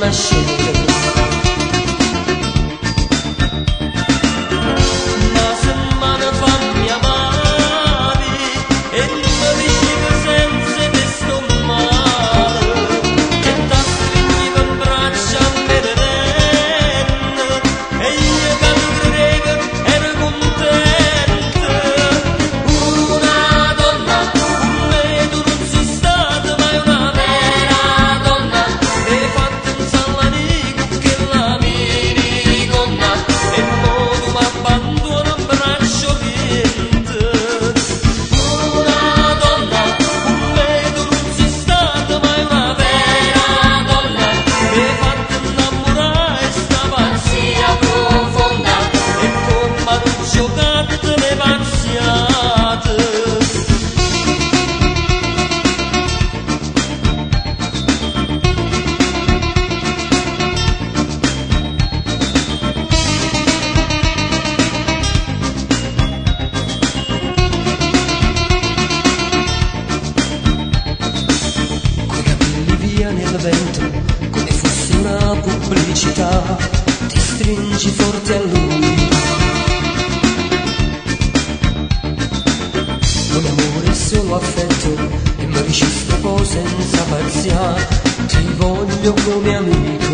nascere. Una settimana fa mi amavi e non mi dicevi senza te sto male, e ti stringevo in braccia a me vedendo, e io che non credevo ero contenta. Una donna con me tu non sei stata mai una vera donna, e hai fatto un salanico che la minigonna, e mo tu mi abbandoni un braccio niente. Una donna con me tu non sei stata mai una vera donna, mi hai fatto innamorare sta pazzia profonda, e come non giocate le pazziate. Coi capelli via nel vento, come fosse una pubblicità, ti stringi forte a lui. Non amore, solo affetto, e mi registro poi senza parzia, ti voglio come amico.